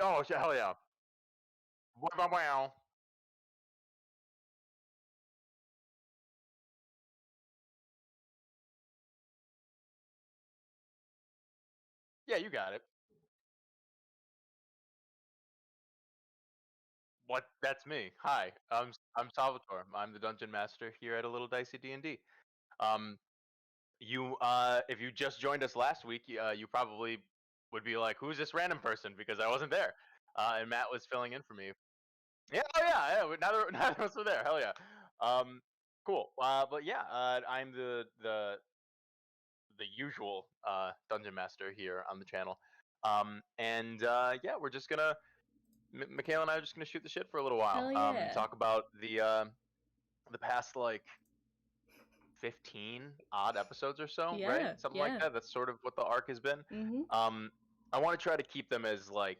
Oh, hell yeah. Wow, wow. Yeah, you got it. What? That's me. Hi, I'm Salvatore. I'm the dungeon master here at a little Dicey D&D. Um, if you just joined us last week, you probably would be like, "Who's this random person?" Because I wasn't there, and Matt was filling in for me. Yeah, oh yeah, yeah. Neither of us were there. Hell yeah. Um, cool. But yeah, I'm the usual dungeon master here on the channel. And yeah, we're just gonna Michaela and I are just gonna shoot the shit for a little while. Hell yeah. Talk about the past like 15 odd episodes or so, right? Yeah, Something like yeah. that. That's sort of what the arc has been. Mm-hmm. I want to try to keep them as like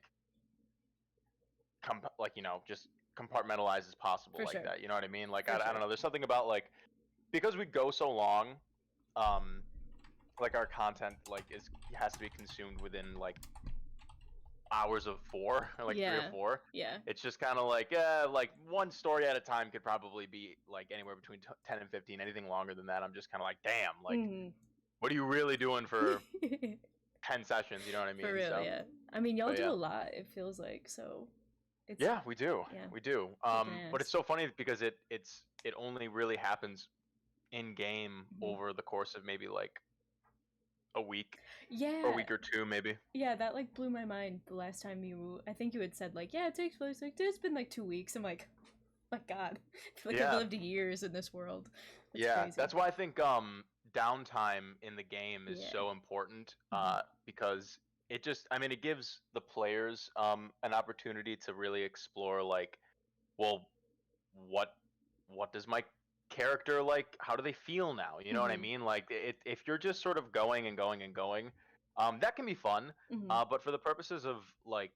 just compartmentalized as possible, For like sure. that. You know what I mean? Like For I sure. don't know. There's something about like because we go so long, um, like our content like has to be consumed within like hours of 4 or like 3 or Yeah. 4. Yeah. It's just kind of like one story at a time could probably be like anywhere between 10 and 15. Anything longer than that, I'm just kind of like, damn, like Mm-hmm. what are you really doing for 10 sessions? You know what I For mean? real, So, yeah. I mean, y'all but do yeah, a lot, it feels like, so it's yeah, we do, yeah, we do. kicking But it's ass. so funny because it only really happens in game Mm-hmm. over the course of maybe like a week or a Yeah. week or two, maybe. Yeah, that like blew my mind the last time I think you had said like, yeah, it takes place like it's been like 2 weeks. I'm like, my god. I feel like I've Yeah, lived years in this world. That's yeah, crazy. that's why I think downtime in the game is Yeah. so important Mm-hmm. because it just I mean it gives the players an opportunity to really explore like well what does my character like how do they feel now, you know what I Mm-hmm. mean, like if you're just sort of going and going and going, that can be fun, Mm-hmm. but for the purposes of like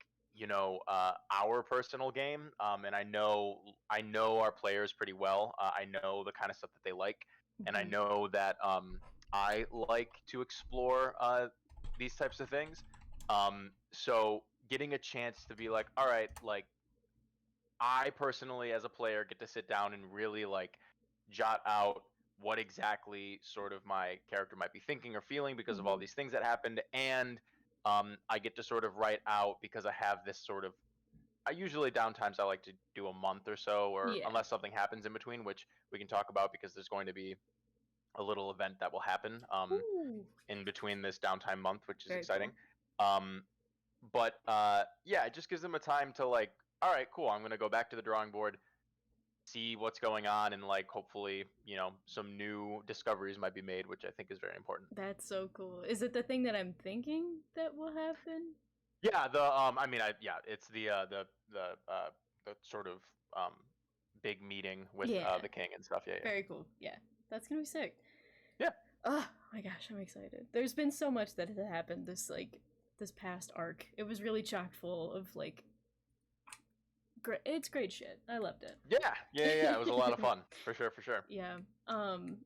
our personal game, and I know our players pretty well, I know the kind of stuff that they like, and I Mm-hmm. know that I like to explore these types of things, so getting a chance to be like, all right, like I personally, as a player, get to sit down and really like jot out what exactly sort of my character might be thinking or feeling because of all Mm-hmm. these things that happened, and I get to sort of write out because I have this sort of. I usually downtimes I like to do a month or so, or Yeah. unless something happens in between, which we can talk about because there's going to be a little event that will happen Ooh. in between this downtime month, which is Very exciting. cool. Um, but yeah, it just gives them a time to like, all right, cool. I'm gonna go back to the drawing board, see what's going on, and like hopefully some new discoveries might be made, which I think is very important. That's so cool. Is it the thing that I'm thinking that will happen? Yeah, I mean, it's the sort of um big meeting with Yeah. the king and stuff. Yeah, yeah, Very cool. Yeah. That's gonna be sick. yeah. Oh my gosh, I'm excited. There's been so much that has happened this past arc. It was really chock full of like great. It's great shit. I loved Yeah, yeah, yeah. It was a lot of it. fun for sure, for sure. Yeah. Um.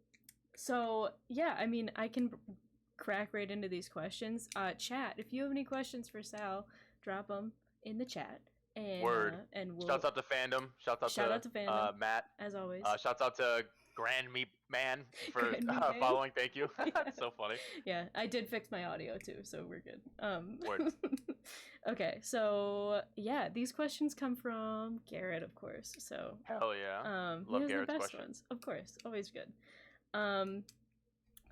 So yeah, I mean, I can crack right into these questions. Chat. If you have any questions for Sal, drop them in the chat, Word. and we'll Shouts out to fandom. Shouts out shout to out to fandom Matt. as always. Shouts out to Grand Meat Man for Grand Meat Man. following. Thank you. Yeah. It's so funny. Yeah, I did fix my audio too, so we're good. Word. Okay, so yeah, these questions come from Garrett, of course. So Hell yeah. he Love has the Garrett's best question. ones, of course, always good. Um,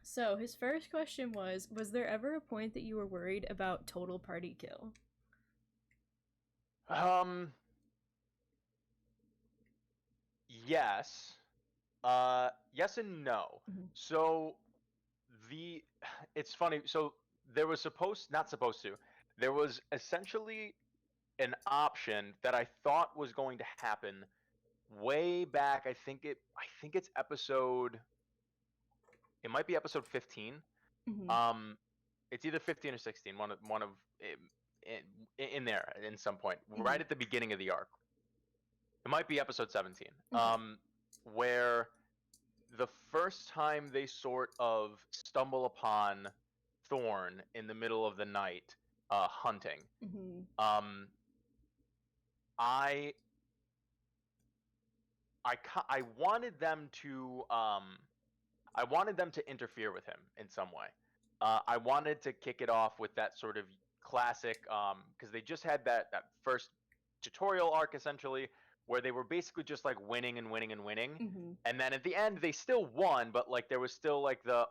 so his first question was there ever a point that you were worried about total party kill? Um. Yes. Yes and no. Mm-hmm. So the it's funny. So there was not supposed to. There was essentially an option that I thought was going to happen way back. I think it's episode. It might be episode 15. Mm-hmm. Um, it's either 15 or 16. One of in there in some point Mm-hmm. right at the beginning of the arc. It might be episode 17. Okay. Where the first time they sort of stumble upon Thorn in the middle of the night hunting. Mm-hmm. I wanted them to interfere with him in some way. I wanted to kick it off with that sort of classic, because they just had that first tutorial arc essentially, where they were basically just like winning and winning and winning, Mm-hmm. and then at the end they still won, but like there was still like the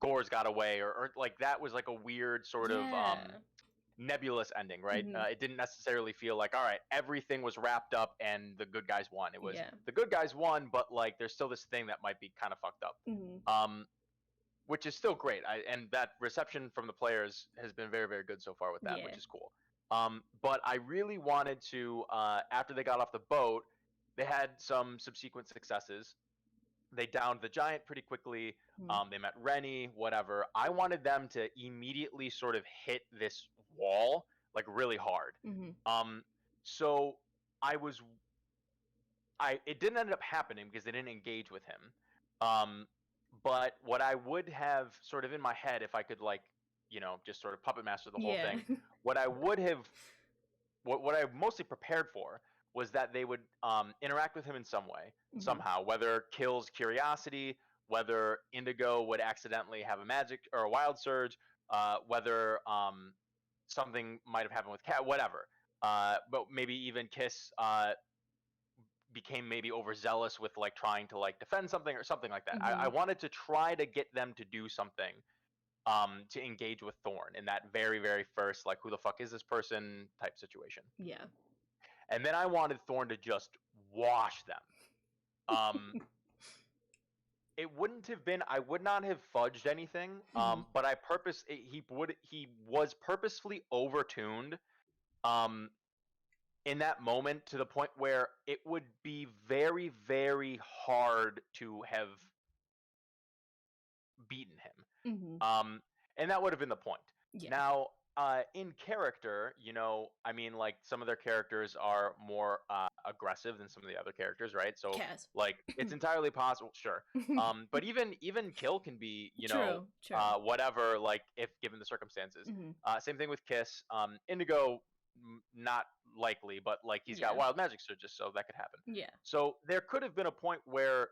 Gore's got away, or like that was like a weird sort of Yeah. nebulous ending, right? Mm-hmm. It didn't necessarily feel like, all right, everything was wrapped up and the good guys won. It was Yeah. the good guys won, but like there's still this thing that might be kind of fucked up. Mm-hmm. Which is still great. And that reception from the players has been very, very good so far with that, Yeah. which is cool. But I really wanted to, after they got off the boat, they had some subsequent successes. They downed the giant pretty quickly. Mm-hmm. They met Rennie, whatever. I wanted them to immediately sort of hit this wall like really hard. Mm-hmm. So I was, it didn't end up happening because they didn't engage with him. But what I would have sort of in my head, if I could like, just sort of puppet master the whole Yeah. thing, what I would have, what I mostly prepared for was that they would interact with him in some way, Mm-hmm. somehow, whether kills curiosity, whether Indigo would accidentally have a magic or a wild surge, whether something might have happened with Cat, whatever. But maybe even Kiss became maybe overzealous with like trying to like defend something or something like that. Mm-hmm. I wanted to try to get them to do something to engage with Thorn in that very, very first like who the fuck is this person type situation. Yeah. And then I wanted Thorn to just wash them. It wouldn't have been, I would not have fudged anything, but he was purposefully overtuned in that moment to the point where it would be very, very hard to have beaten him. Mm-hmm. And that would have been the point. Yeah. Now, in character, I mean, like some of their characters are more aggressive than some of the other characters, right? So, Kaz. like, it's entirely possible, sure. But even Kill can be, True. whatever, like if given the circumstances. Mm-hmm. Same thing with Kiss. Indigo, not likely, but like he's got Yeah. wild magic surges, so that could happen. Yeah. So there could have been a point where,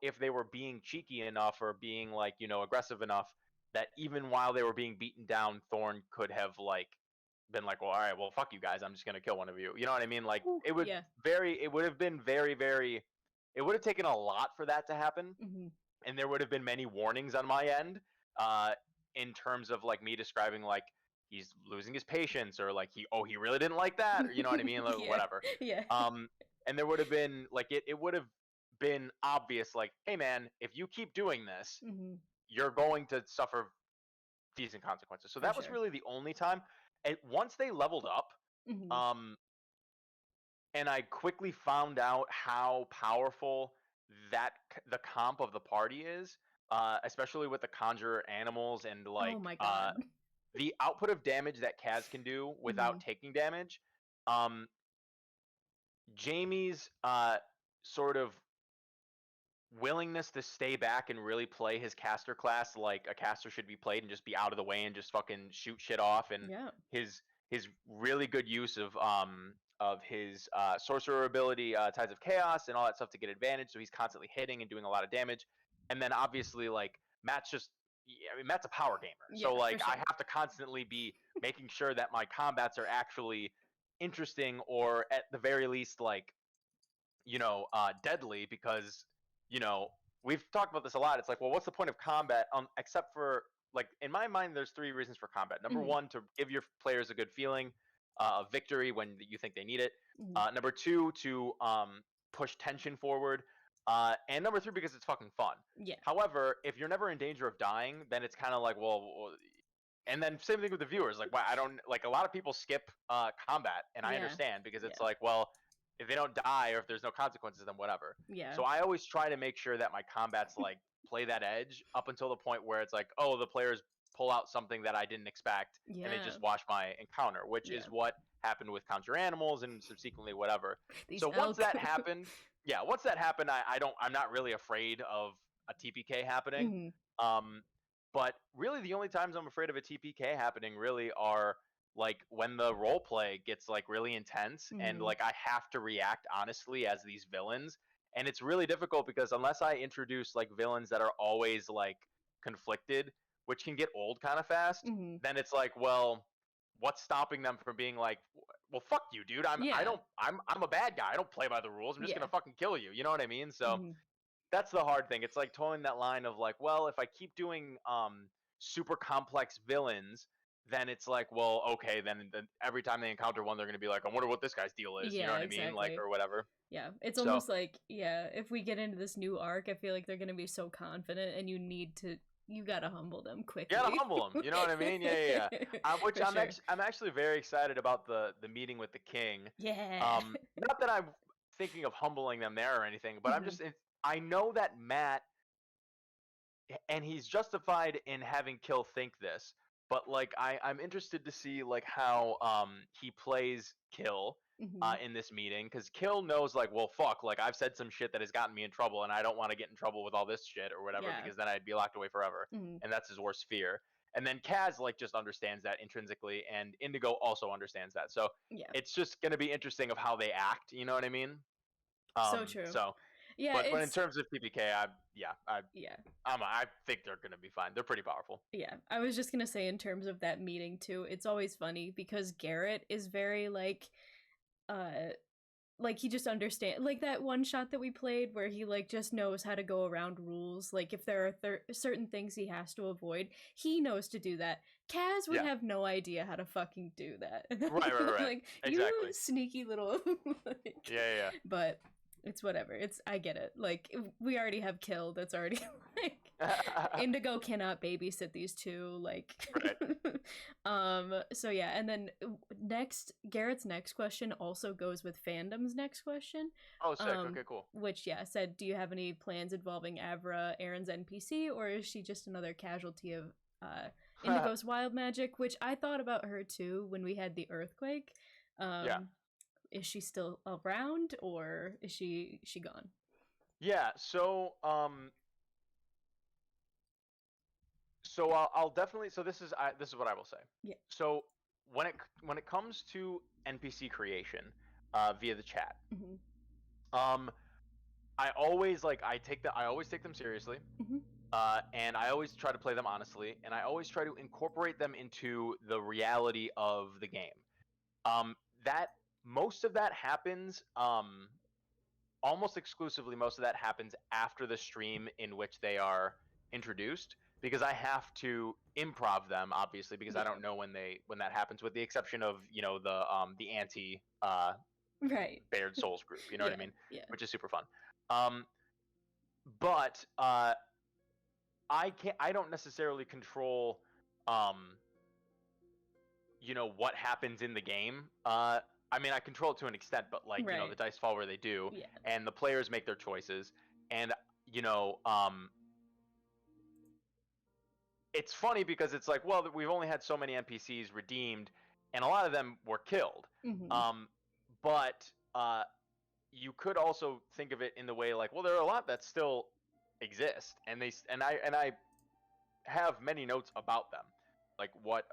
if they were being cheeky enough or being like, aggressive enough, that even while they were being beaten down, Thorn could have like been like, well, all right, well, fuck you guys, I'm just gonna kill one of you. You know what I mean? Like Ooh, it would yeah. it would have been very, very, it would have taken a lot for that to happen, Mm-hmm. and there would have been many warnings on my end, in terms of like me describing like he's losing his patience or like he really didn't like that, or you know what I mean, like, Yeah. whatever. Yeah. And there would have been like it would have been obvious like, hey man, if you keep doing this, Mm-hmm. you're going to suffer decent consequences. So For that was sure. really the only time. And once they leveled up, Mm-hmm. and I quickly found out how powerful the comp of the party is, especially with the conjure animals and like Oh my god. the output of damage that Kaz can do without taking damage. Jamie's sort of willingness to stay back and really play his caster class like a caster should be played and just be out of the way and just fucking shoot shit off, and Yeah. his really good use of his sorcerer ability, Tides of Chaos, and all that stuff to get advantage, so he's constantly hitting and doing a lot of damage. And then obviously like Matt's a power gamer, Yeah, so like for sure. I have to constantly be making sure that my combats are actually interesting, or at the very least like deadly, because we've talked about this a lot. It's like, well, what's the point of combat, except for like in my mind there's three reasons for combat. Number Mhm. one, to give your players a good feeling of victory when you think they need it. Mhm. Number two, to push tension forward. And number three, because it's fucking fun. Yeah. However, if you're never in danger of dying, then it's kind of like, well, and then same thing with the viewers. Like, why I don't like, a lot of people skip combat, and I Yeah. understand, because it's Yeah. like, well, if they don't die or if there's no consequences, then whatever. Yeah. So I always try to make sure that my combats like play that edge up until the point where it's like, oh, the players pull out something that I didn't expect, and they Yeah. just watch my encounter, which Yeah. is what happened with Conjure Animals and subsequently whatever. These So once elk. that happened, I'm not really afraid of a TPK happening. Mhm. But really the only times I'm afraid of a TPK happening really are like when the role play gets like really intense and like I have to react honestly as these villains, and it's really difficult because unless I introduce like villains that are always like conflicted, which can get old kind of fast, then it's like, well, what's stopping them from being like, well, fuck you, dude. Yeah. I'm a bad guy. I don't play by the rules. I'm just Yeah. gonna fucking kill you. You know what I mean? So that's the hard thing. It's like towing that line of like, well, if I keep doing super complex villains, then it's like, well, okay, then every time they encounter one, they're gonna be like, I wonder what this guy's deal is. You know Yeah, what I mean? Like, exactly. or whatever. Yeah, it's So almost like, yeah, if we get into this new arc, I feel like they're gonna be so confident, and you gotta humble them you gotta quickly. humble them. You know what I mean? Yeah. Which For sure. I'm actually very excited about the meeting with the king. Yeah. Not that I'm thinking of humbling them there or anything, but I know that Matt, and he's justified in having Kill think this, but like I'm interested to see like how he plays Kill in this meeting, because Kill knows like, well, fuck, like I've said some shit that has gotten me in trouble, and I don't want to get in trouble with all this shit or whatever, Yeah. because then I'd be locked away forever, and that's his worst fear. And then Kaz like just understands that intrinsically, and Indigo also understands that. So Yeah. it's just gonna be interesting of how they act. You know what I mean? So true. So, Yeah, but in it's terms of TPK, yeah. I think they're gonna be fine. They're pretty powerful. Yeah. I was just gonna say in terms of that meeting too, it's always funny because Garrett is very uh like he just understand like that one shot that we played where he like just knows how to go around rules, like if there are certain things he has to avoid, he knows to do that. Kaz would Yeah. have no idea how to fucking do that. Right. Like, Exactly. you sneaky little like, Yeah. but it's whatever. It's I get it. Like we already have Kill that's already like Indigo cannot babysit these two, like so yeah, and then next Garrett's next question also goes with fandom's next question. Oh, sick. Okay, cool. Which said, do you have any plans involving Avra, Aaron's NPC, or is she just another casualty of Indigo's wild magic? Which I thought about her too when we had the earthquake. Yeah. Is she still around, or is she gone? Yeah. So I'll definitely. So this is what I will say. Yeah. So when it comes to NPC creation, via the chat, I always take them seriously, and I always try to play them honestly, and I always try to incorporate them into the reality of the game. That most of that happens, almost exclusively, most of that happens after the stream in which they are introduced, because I have to improv them, obviously, because I don't know when that happens, with the exception of the anti right Baird Souls group, you know what I mean? Yeah. Which is super fun. But I don't necessarily control what happens in the game. I mean, I control it to an extent, but like the dice fall where they do, and the players make their choices, and it's funny because it's like, well, we've only had so many NPCs redeemed, and a lot of them were killed. But you could also think of it in the way like, well, there are a lot that still exist, and I have many notes about them, like what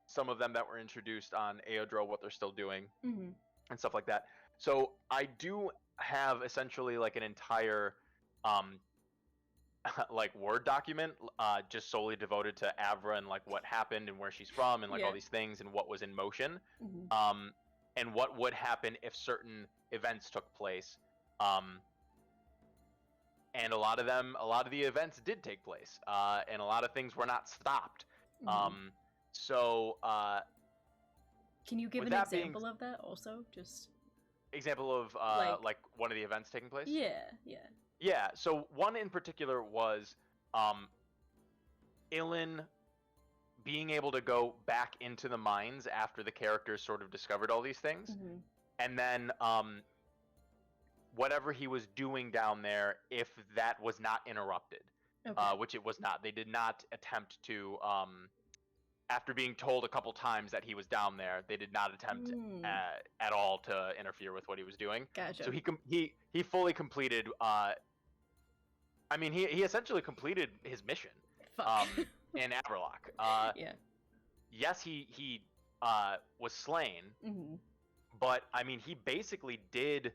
some of them that were introduced on Aodro, what they're still doing, and stuff like that. So I do have essentially like an entire like Word document just solely devoted to Avra and like what happened and where she's from and like all these things and what was in motion, and what would happen if certain events took place. And a lot of the events did take place, and a lot of things were not stopped. So can you give an example of that also? Just example of like one of the events taking place? Yeah. So one in particular was Ilin being able to go back into the mines after the characters sort of discovered all these things, and then whatever he was doing down there, if that was not interrupted, which it was not. They did not attempt to, after being told a couple times that he was down there, they did not attempt at all to interfere with what he was doing. Gotcha. So he fully completed. I mean, he essentially completed his mission in ABERL-ARC. Yes, he was slain. Mm-hmm. But I mean, he basically did.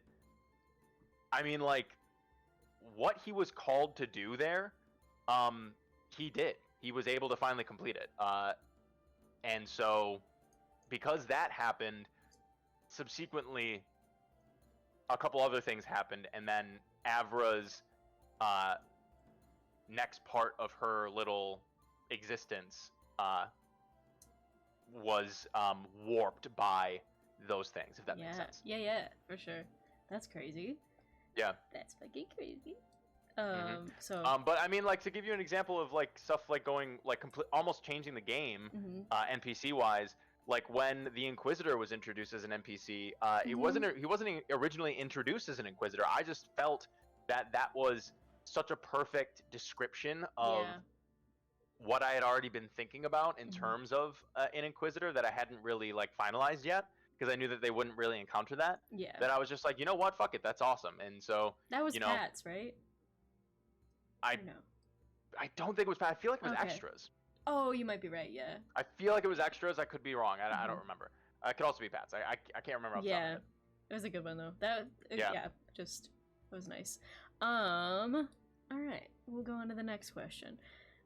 I mean, like, what he was called to do there, he did. He was able to finally complete it. And so, because that happened, subsequently, a couple other things happened, and then Avra's next part of her little existence was warped by those things, if that makes sense. Yeah, for sure. That's crazy. Yeah. That's fucking crazy. But I mean, like, to give you an example of like stuff like going like almost changing the game, NPC wise, like when the Inquisitor was introduced as an NPC, he wasn't originally introduced as an Inquisitor. I just felt that was such a perfect description of what I had already been thinking about in terms of an Inquisitor that I hadn't really like finalized yet, because I knew that they wouldn't really encounter that. Yeah. That I was just like, you know what, fuck it, that's awesome. And so that was Pat's, right? I don't think it was Pat. I feel like it was extras. Oh, you might be right. Yeah. I feel like it was extras. I could be wrong. I don't remember. It could also be Pat's. I can't remember. Off the top of my head. It was a good one though. Just it was nice. All right, we'll go on to the next question.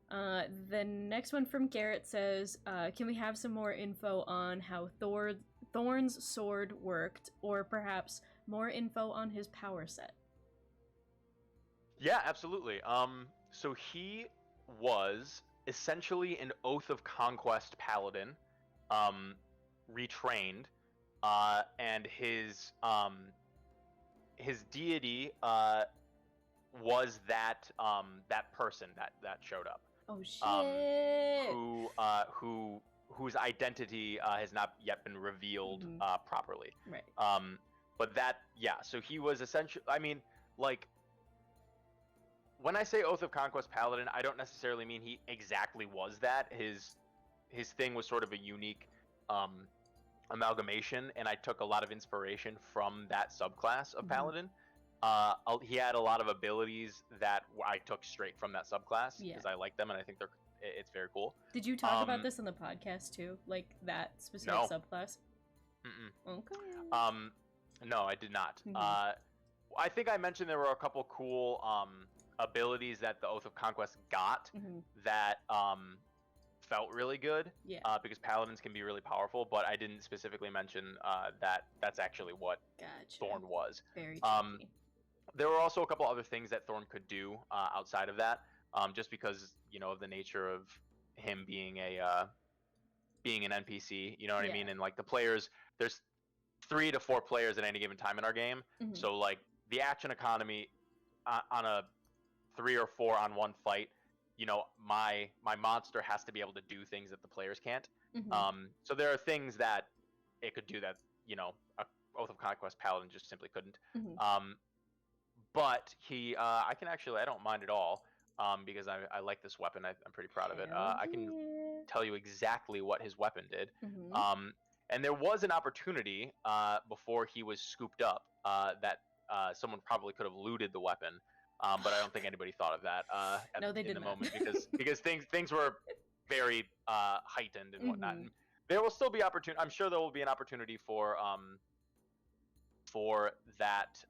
The next one from Garrett says, can we have some more info on how Thorn's sword worked, or perhaps more info on his power set? Yeah, absolutely. So he was essentially an Oath of Conquest paladin, retrained, and his deity was that person that showed up. Oh shit! Whose identity has not yet been revealed properly. Right. But so he was essentially. I mean, like, when I say Oath of Conquest Paladin, I don't necessarily mean he exactly was that. His thing was sort of a unique amalgamation, and I took a lot of inspiration from that subclass of Paladin. He had a lot of abilities that I took straight from that subclass because I like them, and I think it's very cool. Did you talk about this on the podcast too, like that specific subclass? Okay. No, I did not. I think I mentioned there were a couple cool abilities that the Oath of Conquest got that felt really good. Yeah. Because paladins can be really powerful, but I didn't specifically mention that's actually what Thorn was. Very tricky. There were also a couple other things that Thorn could do outside of that, just because of the nature of him being an NPC. You know what I mean? And like the players, there's 3 to 4 players at any given time in our game. So like the action economy on a 3 or 4 on 1 fight, my monster has to be able to do things that the players can't. So there are things that it could do that a Oath of Conquest Paladin just simply couldn't. But I don't mind at all, because I like this weapon. I'm pretty proud of it. I can tell you exactly what his weapon did. And there was an opportunity before he was scooped up that someone probably could have looted the weapon. But I don't think anybody thought of that in the moment because things were very heightened and whatnot. And there will still be opportunity. I'm sure there will be an opportunity for that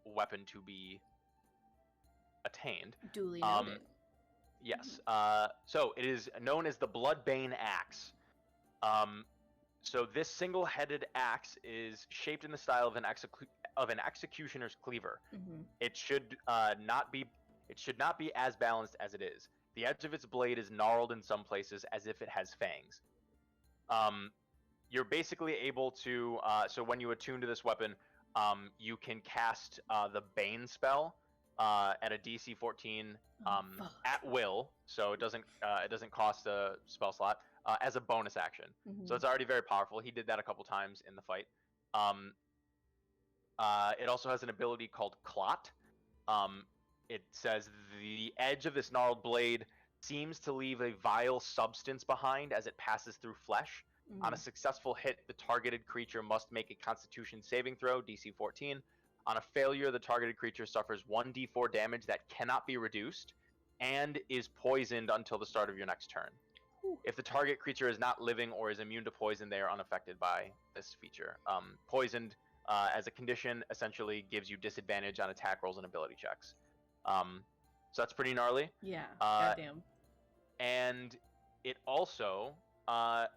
weapon to be attained. Duly noted. Yes. So it is known as the Bloodbane Axe. So this single-headed axe is shaped in the style of an executioner's cleaver. It should not be as balanced as it is. The edge of its blade is gnarled in some places as if it has fangs. You're basically able to so when you attune to this weapon, you can cast the Bane spell at a DC 14 at will, so it doesn't cost a spell slot as a bonus action. So it's already very powerful. He did that a couple times in the fight. It also has an ability called Clot. It says the edge of this gnarled blade seems to leave a vile substance behind as it passes through flesh. On a successful hit, the targeted creature must make a Constitution saving throw, DC 14. On a failure, the targeted creature suffers 1d4 damage that cannot be reduced and is poisoned until the start of your next turn. If the target creature is not living or is immune to poison, they are unaffected by this feature. Poisoned as a condition essentially gives you disadvantage on attack rolls and ability checks. So that's pretty gnarly. Yeah, goddamn. And it also has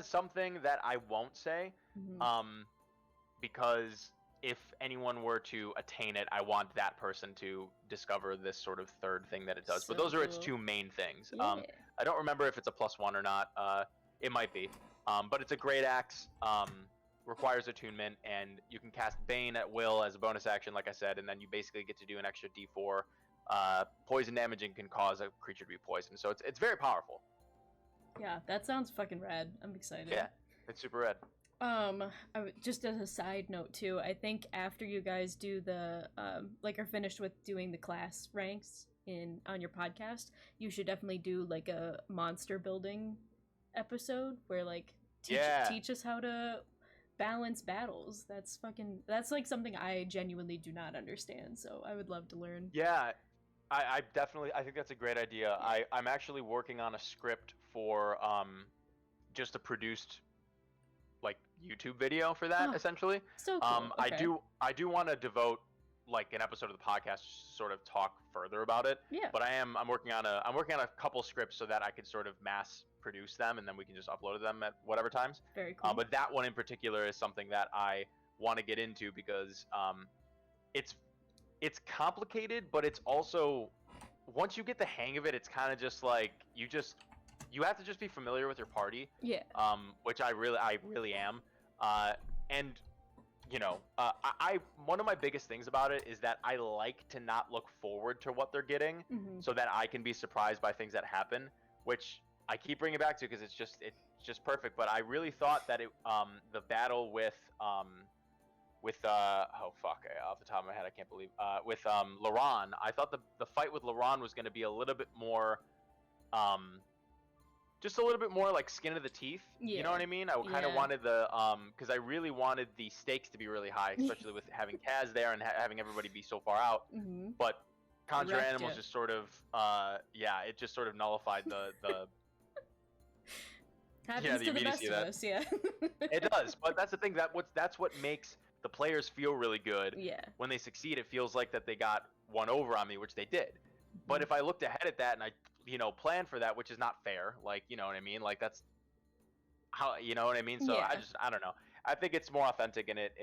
something that I won't say, because if anyone were to attain it, I want that person to discover this sort of third thing that it does. So But those are its cool. two main things. Yeah. I don't remember if it's a +1 or not. It might be. But it's a great axe. Requires attunement, and you can cast Bane at will as a bonus action, like I said, and then you basically get to do an extra D4 poison damage and can cause a creature to be poisoned. So it's very powerful. Yeah, that sounds fucking rad. I'm excited. Yeah, it's super rad. Just as a side note too, I think after you guys do the like are finished with doing the class ranks on your podcast, you should definitely do like a monster building episode where like teach us how to balance battles. That's like something I genuinely do not understand, so I would love to learn. Yeah, I definitely, I think that's a great idea. I'm actually working on a script for just a produced like YouTube video for that, essentially. So cool. Okay. I do want to devote like an episode of the podcast to sort of talk further about it. Yeah. But I'm working on a couple scripts so that I could sort of mass produce them, and then we can just upload them at whatever times. Very cool. But that one in particular is something that I want to get into because it's complicated, but it's also, once you get the hang of it, it's kind of just like you have to just be familiar with your party. Yeah. Which I really am. And you know, one of my biggest things about it is that I like to not look forward to what they're getting, so that I can be surprised by things that happen, which I keep bringing it back to because it's just perfect. But I really thought that the battle with oh fuck, off the top of my head I can't believe with Laron, I thought the fight with Laron was going to be a little bit more just a little bit more like skin of the teeth. Yeah. You know what I mean? I kind of wanted the because I really wanted the stakes to be really high, especially with having Kaz there and having everybody be so far out. But Conjure Animals just sort of it just sort of nullified the happens to the best of us. Yeah. It does, but that's the thing, that's what makes the players feel really good. Yeah. When they succeed, it feels like that they got one over on me, which they did. But if I looked ahead at that and I plan for that, which is not fair, like, you know what I mean, like that's how, you know what I mean. So yeah. I don't know, I think it's more authentic, and it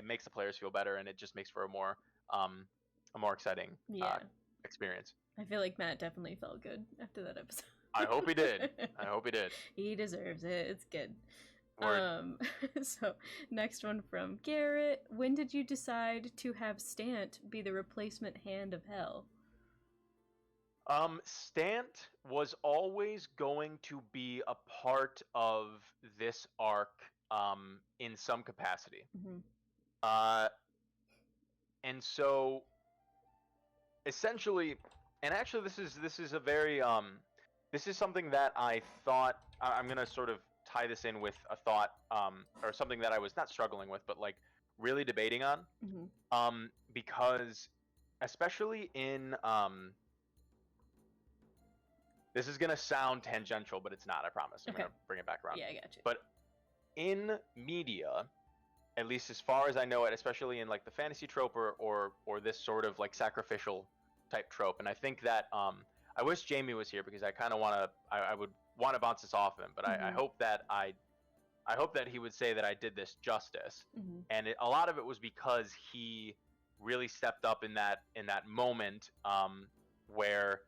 makes the players feel better, and it just makes for a more exciting experience. I feel like Matt definitely felt good after that episode. I hope he did. He deserves it. It's good. Word. So next one from Garrett: when did you decide to have Stant be the replacement Hand of Hell? Stant was always going to be a part of this arc in some capacity. And so essentially, and actually this is a very this is something that I thought, I'm going to sort of tie this in with a thought or something that I was not struggling with, but like really debating on, because especially in this is going to sound tangential, but it's not, I promise. I'm going to bring it back around. Yeah, I got you. But in media, at least as far as I know it, especially in like the fantasy trope or this sort of like sacrificial type trope, and I think that I wish Jamie was here because I kind of I would want to bounce this off him, but I hope that I hope that he would say that I did this justice. And a lot of it was because he really stepped up in that moment where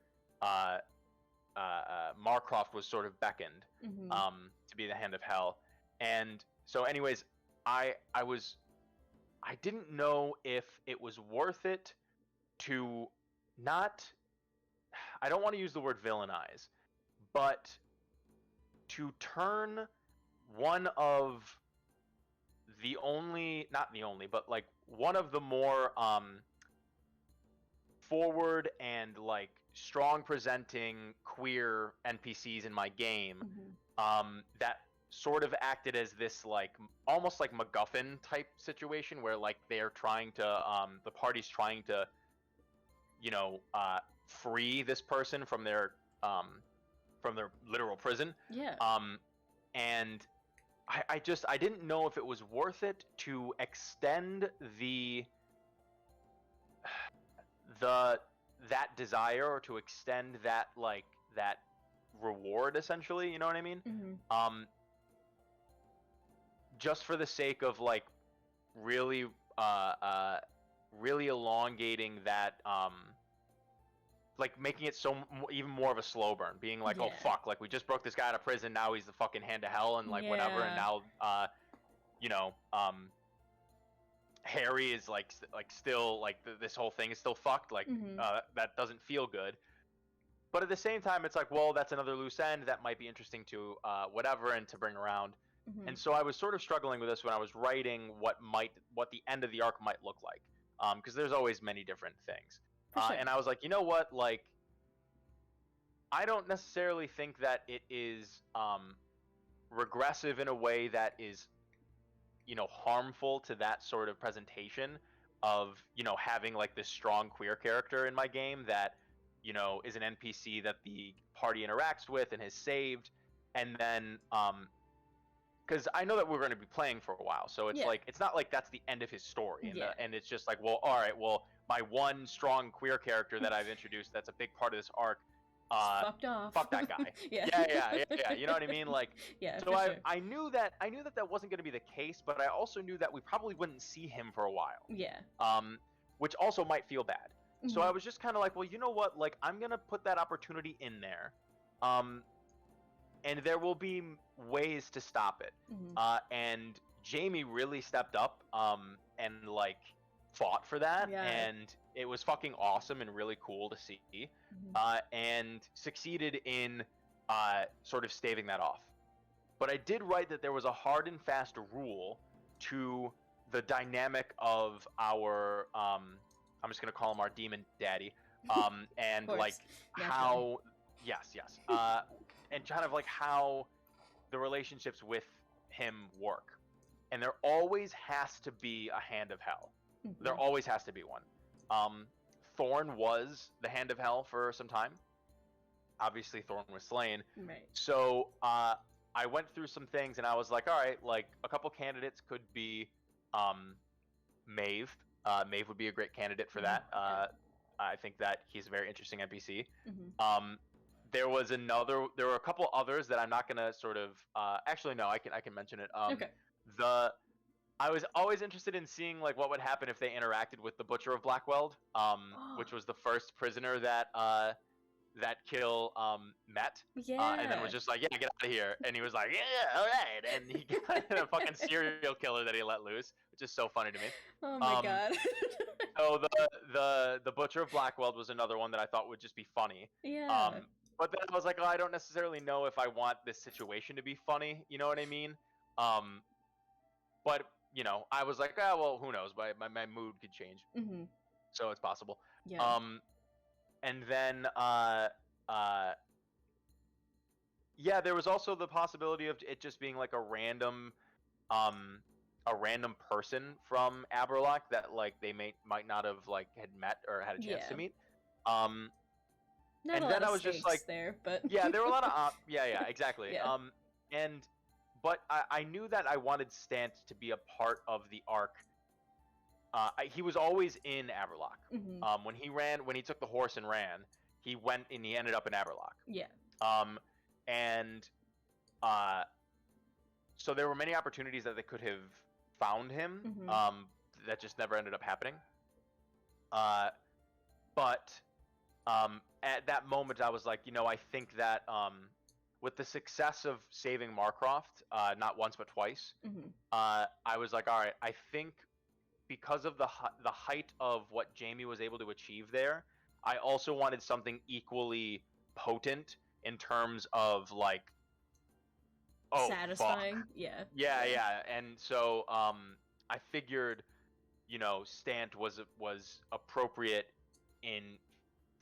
Marcroft was sort of beckoned to be the Hand of Hell. And so anyways, I didn't know if it was worth it to not, I don't want to use the word villainize, but to turn one of the only, not the only, but like one of the more forward and like strong presenting queer NPCs in my game, that sort of acted as this like almost like MacGuffin type situation where like they're trying to the party's trying to free this person from their literal prison. Yeah. And I didn't know if it was worth it to extend that desire, or to extend that that reward, essentially, you know what I mean? Mm-hmm. Just for the sake of really really elongating that, making it even more of a slow burn, being like, oh Yeah. fuck, like we just broke this guy out of prison, now he's the fucking hand of hell and whatever, and Yeah. now you know Harry is still this whole thing is still fucked, Mm-hmm. that doesn't feel good. But at the same time, it's like, well, that's another loose end that might be interesting to whatever, and to bring around. Mm-hmm. And so I was sort of struggling with this when I was writing what the end of the arc might look like, because there's always many different things. For sure. And I was like, you know what, I don't necessarily think that it is regressive in a way that is harmful to that sort of presentation of having this strong queer character in my game that is an NPC that the party interacts with and has saved. And then because I know that we're going to be playing for a while, so it's it's not like that's the end of his story, and it's just like, well, all right, well, my one strong queer character that I've introduced that's a big part of this arc, fucked off. fuck that guy. Yeah. Yeah. You know what I mean? Yeah. So For sure. I knew that wasn't going to be the case, but I also knew that we probably wouldn't see him for a while. Yeah. Which also might feel bad. Mm-hmm. So I was just kind of like, well, you know what? I'm gonna put that opportunity in there, and there will be ways to stop it. Mm-hmm. And Jamie really stepped up, and fought for that, and it was fucking awesome and really cool to see. Mm-hmm. And succeeded in sort of staving that off. But I did write that there was a hard and fast rule to the dynamic of our I'm just gonna call him our demon daddy, and how yes, and kind of how the relationships with him work. And there always has to be a hand of hell. Mm-hmm. There always has to be one. Thorn was the hand of hell for some time. Obviously, Thorn was slain. Right. So I went through some things, and I was like, all right, a couple candidates could be Maeve. Maeve would be a great candidate for that. I think that he's a very interesting NPC. Mm-hmm. There were a couple others that I'm not gonna sort of. Actually, no, I can mention it. Okay. I was always interested in seeing what would happen if they interacted with the Butcher of Blackweld, which was the first prisoner that Kill met. Yeah. And then was just like, yeah, get out of here. And he was like, yeah, all right. And he got a fucking serial killer that he let loose, which is so funny to me. Oh my god. So the Butcher of Blackweld was another one that I thought would just be funny. Yeah. But then I was like, oh, I don't necessarily know if I want this situation to be funny. You know what I mean? But I was like, oh, well, who knows? My mood could change. Mm-hmm. So it's possible. Yeah. And then yeah, there was also the possibility of it just being a random person from ABERL-ARC that they might not have had met or had a chance to meet. Not and a then lot I of was just there, but yeah, there were a lot of yeah, exactly. Yeah. But I knew that I wanted Stant to be a part of the arc. He was always in ABERL-ARC. Mm-hmm. When he took the horse and ran, he ended up in ABERL-ARC. Yeah. And so there were many opportunities that they could have found him, mm-hmm. That just never ended up happening. But at that moment, I was like, I think that with the success of saving Marcroft, not once but twice, mm-hmm. I was like, all right, I think because of the height of what Jamie was able to achieve there, I also wanted something equally potent in terms of satisfying. Fuck. Yeah. And so I figured Stant was appropriate in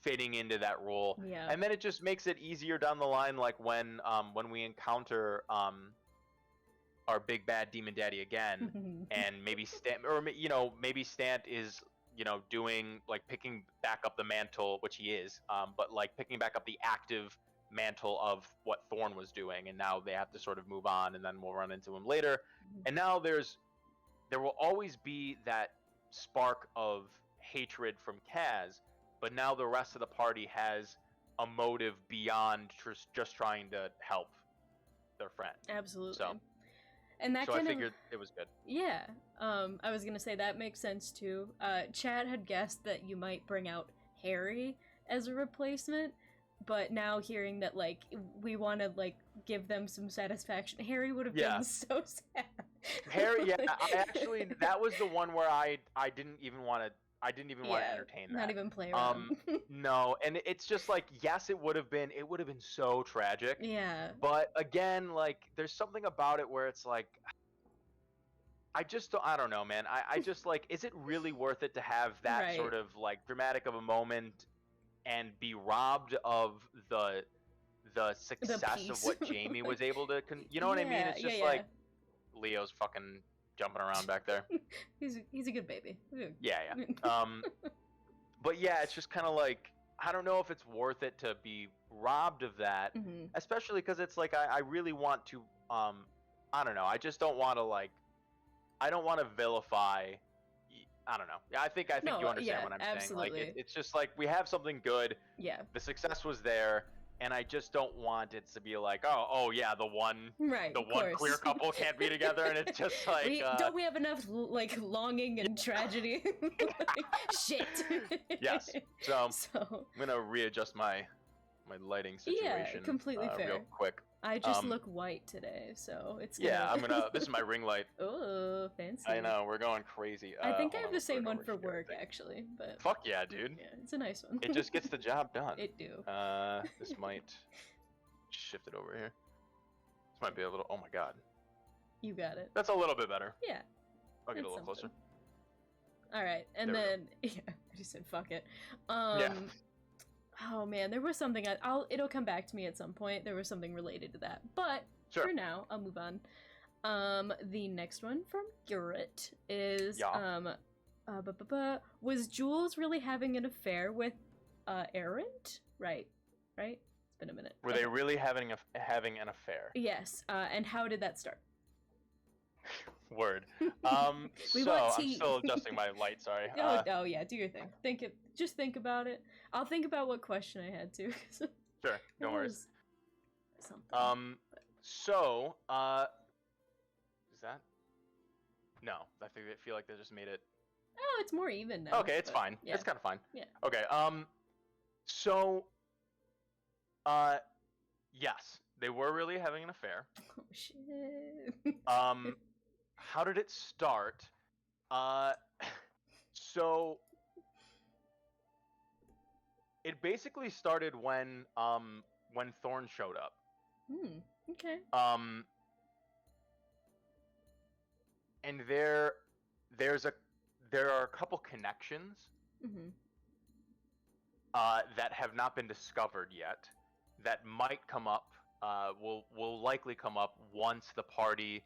fitting into that role. Yeah. And then it just makes it easier down the line, when we encounter our big bad demon daddy again, and maybe Stant, or maybe Stant is doing picking back up the mantle, which he is, but picking back up the active mantle of what Thorn was doing, and now they have to sort of move on, and then we'll run into him later. And now there will always be that spark of hatred from Kaz, but now the rest of the party has a motive beyond just trying to help their friend. Absolutely. So, and that I figured it was good. Yeah. I was gonna say that makes sense too. Chad had guessed that you might bring out Harry as a replacement, but now hearing that like we want to like give them some satisfaction, Harry would have been so sad. Harry, yeah, I actually that was the one where I didn't even want to entertain that. Not even play around. No, and it's just like, yes, it would have been so tragic. Yeah. But again, like there's something about it where it's like I don't know, man. I just like, is it really worth it to have that sort of like dramatic of a moment and be robbed of the success of what Jamie was able to you know what I mean? It's just like Leo's fucking jumping around back there. he's a good baby. Yeah. But yeah, it's just kind of like, I don't know if it's worth it to be robbed of that, especially because it's like I really want to I don't know. I just don't want to like, I don't want to vilify. I don't know. I think you understand what I'm saying. Like it's just like we have something good. Yeah. The success was there, and I just don't want it to be like, oh yeah, the one queer couple can't be together, and it's just like don't we have enough like longing and tragedy? Shit. Yes. So I'm gonna readjust my lighting situation. Yeah, completely fair. Real quick. I just look white today, so it's this is my ring light. Oh, fancy. I know, we're going crazy. I think I have the same one for work, actually, but fuck yeah, dude. Yeah, it's a nice one. It just gets the job done. It do. This might shift it over here. This might be a little, oh my god. You got it. That's a little bit better. Yeah. I'll get a little closer. Alright, and then I just said fuck it. Oh man, there was something it'll come back to me at some point. There was something related to that. But for now, I'll move on. The next one from Garrett is was Jules really having an affair with Errant? Right. It's been a minute. Were they really having an affair? Yes. And how did that start? Word. I'm still adjusting my light, sorry. Oh yeah, do your thing. Just think about it. I'll think about what question I had to. Sure, no worries. Something. Is that? No, I feel like they just made it. Oh, it's more even now. Okay, it's fine. Yeah. It's kind of fine. Yeah. Okay. Yes, they were really having an affair. Oh shit. How did it start? So it basically started when Thorn showed up. Okay. And there are a couple connections that have not been discovered yet that might come up. Will likely come up once the party.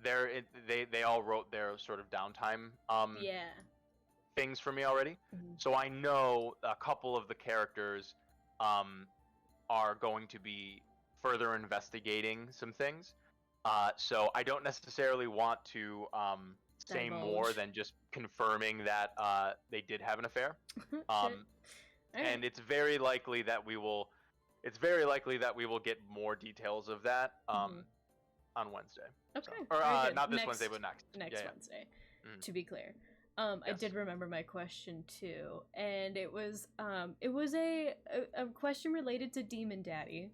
They all wrote their sort of downtime things for me already. So I know a couple of the characters are going to be further investigating some things. So I don't necessarily want to say more than just confirming that they did have an affair. And it's very likely that we will get more details of that on Wednesday. Okay. So, or not this Wednesday, but next. Next Wednesday. To be clear. I did remember my question too, and it was a question related to Demon Daddy.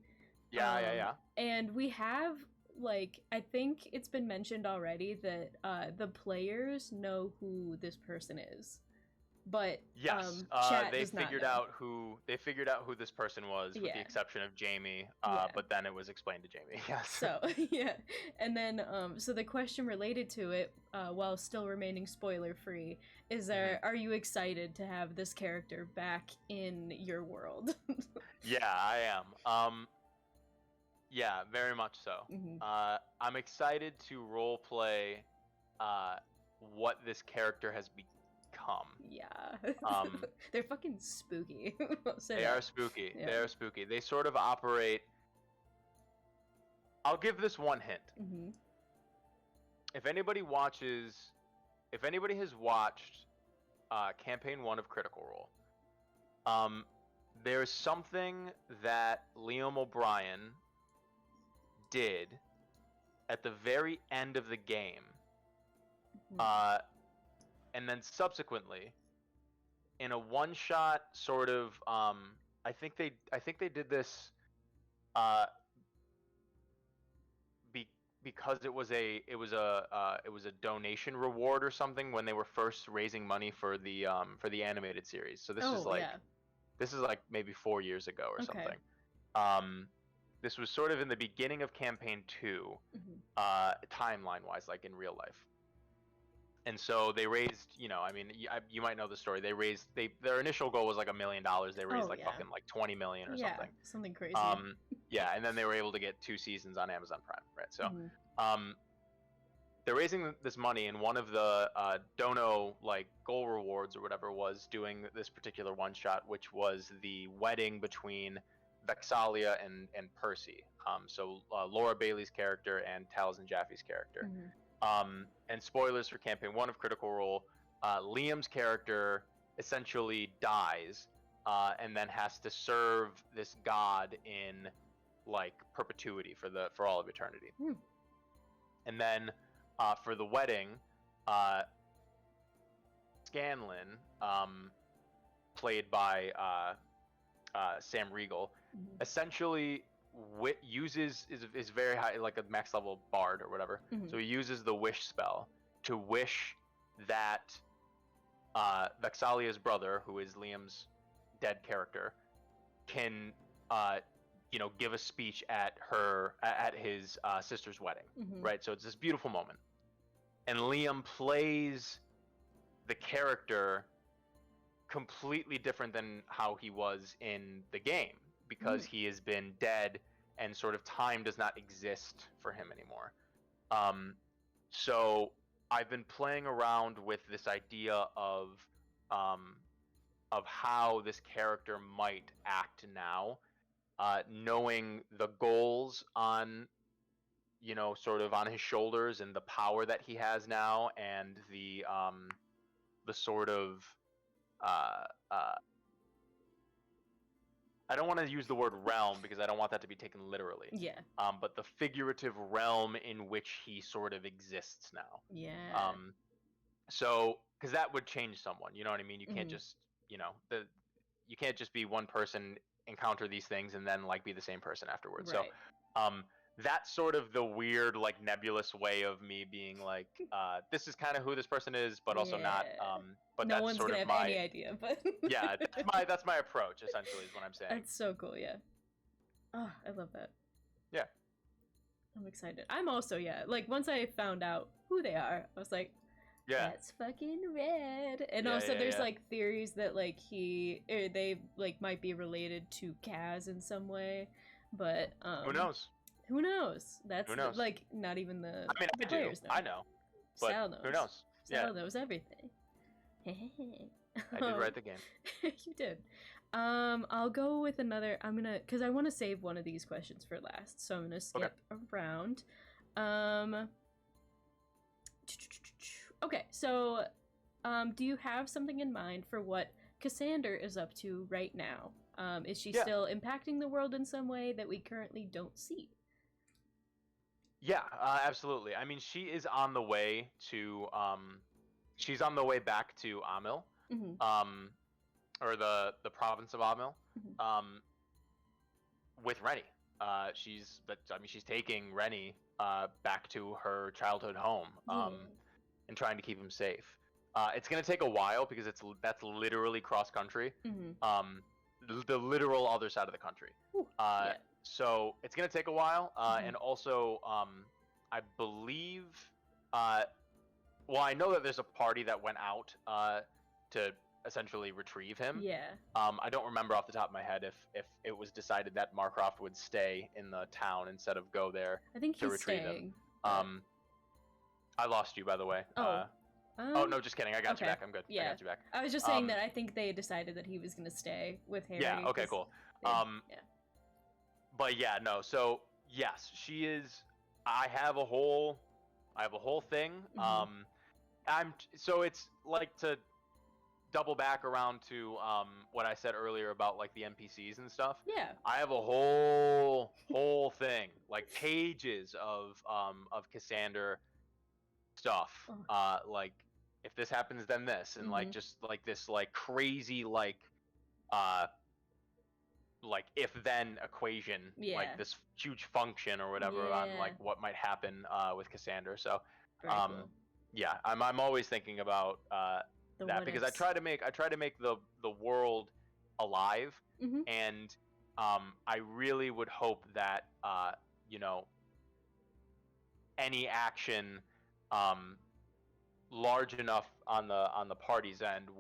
Yeah. And we have, like, I think it's been mentioned already that the players know who this person is. But yes, chat they does not figured know. out who this person was, with the exception of Jamie. But then it was explained to Jamie. Yes. So and then so the question related to it, while still remaining spoiler free, is are you excited to have this character back in your world? Yeah, I am. Yeah, very much so. I'm excited to role play what this character has become. Yeah. Um, They're fucking spooky. I'll say they that. are spooky. Yeah. They are spooky. They sort of operate. I'll give this one hint. Mm-hmm. If anybody has watched campaign 1 of Critical Role, there's something that Liam O'Brien did at the very end of the game, Mm-hmm. and then subsequently in a one-shot sort of I think they did this because it was a donation reward or something when they were first raising money for the animated series. So this is like Yeah. maybe 4 years ago or Okay. something. This was sort of in the beginning of campaign 2, Mm-hmm. timeline wise, like in real life. And so they raised, I mean, you might know the story. Their initial goal was like $1 million. They raised fucking like 20 million or something. Something crazy. Yeah, and then they were able to get 2 seasons on Amazon Prime, right? So, Mm-hmm. they're raising this money, and one of the dono like goal rewards or whatever was doing this particular one shot, which was the wedding between Vexalia and Percy. So Laura Bailey's character and Taliesin Jaffe's character. Mm-hmm. And spoilers for campaign 1 of Critical Role, Liam's character essentially dies, and then has to serve this god in like perpetuity for all of eternity. And then for the wedding, Scanlan, played by Sam Riegel, Mm-hmm. essentially is very high, like a max level bard or whatever. Mm-hmm. So he uses the wish spell to wish that Vexalia's brother, who is Liam's dead character, can give a speech at his sister's wedding. Mm-hmm. Right? So it's this beautiful moment, and Liam plays the character completely different than how he was in the game, because he has been dead and sort of time does not exist for him anymore. So I've been playing around with this idea of how this character might act now, knowing the goals on sort of on his shoulders and the power that he has now, and the sort of I don't want to use the word realm because I don't want that to be taken literally. Yeah. But the figurative realm in which he sort of exists now. Yeah. So, because that would change someone, you know what I mean? You can't Mhm. just, you can't just be one person, encounter these things, and then like be the same person afterwards. Right. So, that's sort of the weird, like nebulous way of me being like, this is kind of who this person is, but also not. Yeah. But No that's one's sort gonna of have my any idea, but yeah, that's my approach essentially, is what I'm saying. That's so cool. Yeah. Oh, I love that. Yeah. I'm excited. I'm also, like, once I found out who they are, I was like, Yeah. that's fucking rad. And Yeah, also, yeah, there's yeah. like theories that like they like might be related to Kaz in some way, but Who knows? Who knows? That's Who knows? like not even the. I mean, the I do. players know. I know. But Sal knows. who knows? Sal knows everything. I did write the game. You did. I'll go with another. Because I want to save one of these questions for last, so I'm gonna skip around. Okay, so, do you have something in mind for what Cassander is up to right now? Is she still impacting the world in some way that we currently don't see? Yeah, absolutely. I mean, she is on the way to she's on the way back to Amil, or the province of Amil, with Rennie. She's taking Rennie back to her childhood home, and trying to keep him safe. It's gonna take a while because that's literally cross country, the literal other side of the country. So it's gonna take a while, and also I believe, well, I know that there's a party that went out to essentially retrieve him. Yeah. I don't remember off the top of my head if it was decided that Markroft would stay in the town instead of go there I think to he's retrieve staying. him. I lost you, by the way. Oh. Oh no, just kidding. I got you okay. back. I'm good. I Yeah. got you back. I was just saying that I think they decided that he was gonna stay with Harry. Yeah. Okay. 'cause Cool. they- yeah. But yeah, no. So yes, she is. I have a whole thing. So it's like to double back around to what I said earlier about like the NPCs and stuff. Yeah. I have a whole thing, like pages of Cassander stuff. Oh. Like if this happens, then this, and like just like this like crazy uh like if then equation, Yeah. like this huge function or whatever on like what might happen with Cassander. So Very cool. yeah, I'm always thinking about that because I try to make the world alive, and I really would hope that you know, any action large enough on the party's end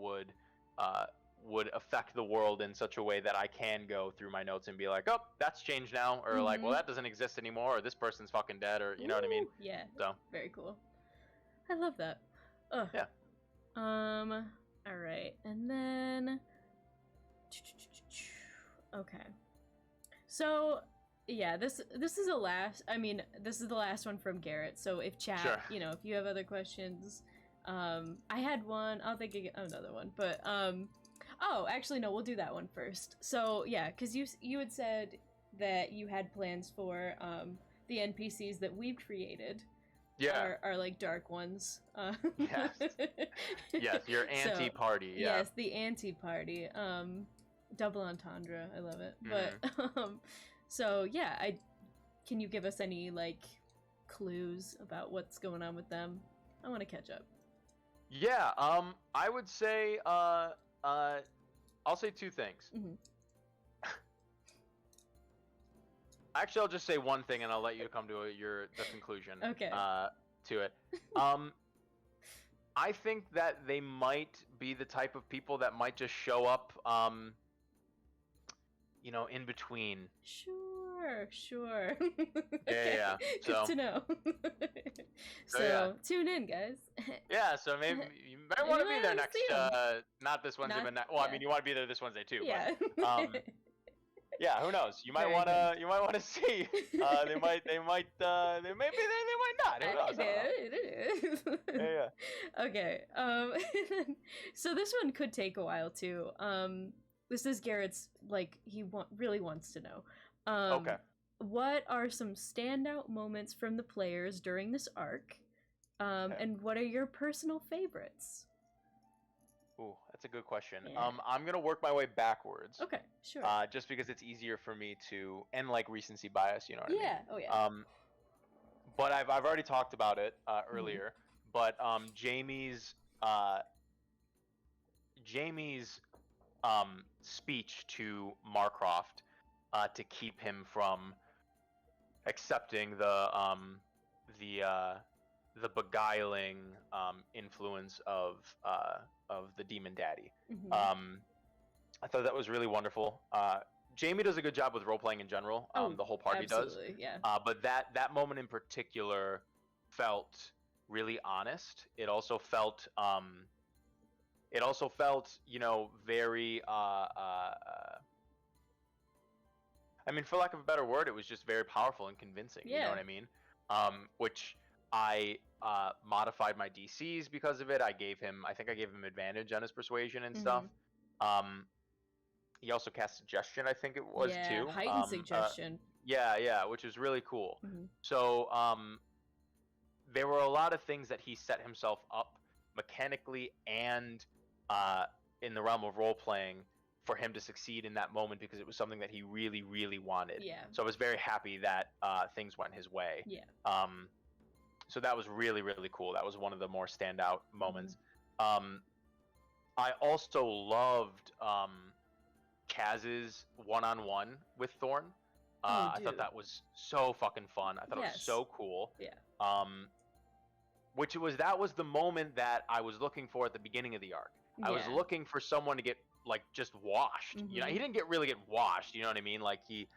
would affect the world in such a way that I can go through my notes and be like, oh, that's changed now, or like, well, that doesn't exist anymore, or this person's fucking dead, or you know what I mean? Yeah. So very cool. I love that. Ugh. Yeah. All right, and then okay. So yeah, this is the last. I mean, this is the last one from Garrett. So if chat, Sure. you know, if you have other questions, I had one. I'll think of another one, but oh, actually no, we'll do that one first. So yeah, because you had said that you had plans for the NPCs that we've created. Yeah. Are like dark ones. Yes. Yes, your anti-party. So, yeah. Yes, the anti-party. Double entendre. I love it. But so yeah, can you give us any like clues about what's going on with them? I want to catch up. Yeah. I would say I'll say two things. Actually, I'll just say one thing, and I'll let you come to the conclusion. Okay. To it. I think that they might be the type of people that might just show up, you know, in between. Sure. Yeah. Good to know. So tune in, guys. Yeah. So maybe you might want to be there next. Not this Wednesday, but well, I mean, you want to be there this Wednesday too. Yeah. But, yeah, who knows? You might want to see. They might be there. They might not. Who knows? Yeah. Okay. So this one could take a while too. This is Garrett's. Like he really wants to know. Okay. What are some standout moments from the players during this arc? And what are your personal favorites? Ooh, that's a good question. Yeah. I'm gonna work my way backwards. Okay, sure. Just because it's easier for me to, and like recency bias, you know what I mean? Yeah. Oh yeah. But I've already talked about it earlier. But Jamie's speech to Marcroft to keep him from accepting the beguiling influence of the demon daddy. I thought that was really wonderful. Jamie does a good job with role playing in general. The whole party absolutely, does. Yeah. But that moment in particular felt really honest. It also felt you know, very I mean, for lack of a better word, it was just very powerful and convincing. Yeah. You know what I mean? Which I modified my DCs because of it. I think I gave him advantage on his persuasion and stuff. He also cast suggestion, I think it was too. Heightened suggestion. Yeah, which is really cool. So there were a lot of things that he set himself up mechanically and in the realm of role playing for him to succeed in that moment because it was something that he really, really wanted. Yeah. So I was very happy that things went his way. Yeah. So that was really, really cool. That was one of the more standout moments. I also loved Kaz's one-on-one with Thorn. I thought that was so fucking fun. I thought it was so cool. Yeah. That was the moment that I was looking for at the beginning of the arc. I was looking for someone to get like just washed. You know, he didn't really get washed. You know what I mean? Like he,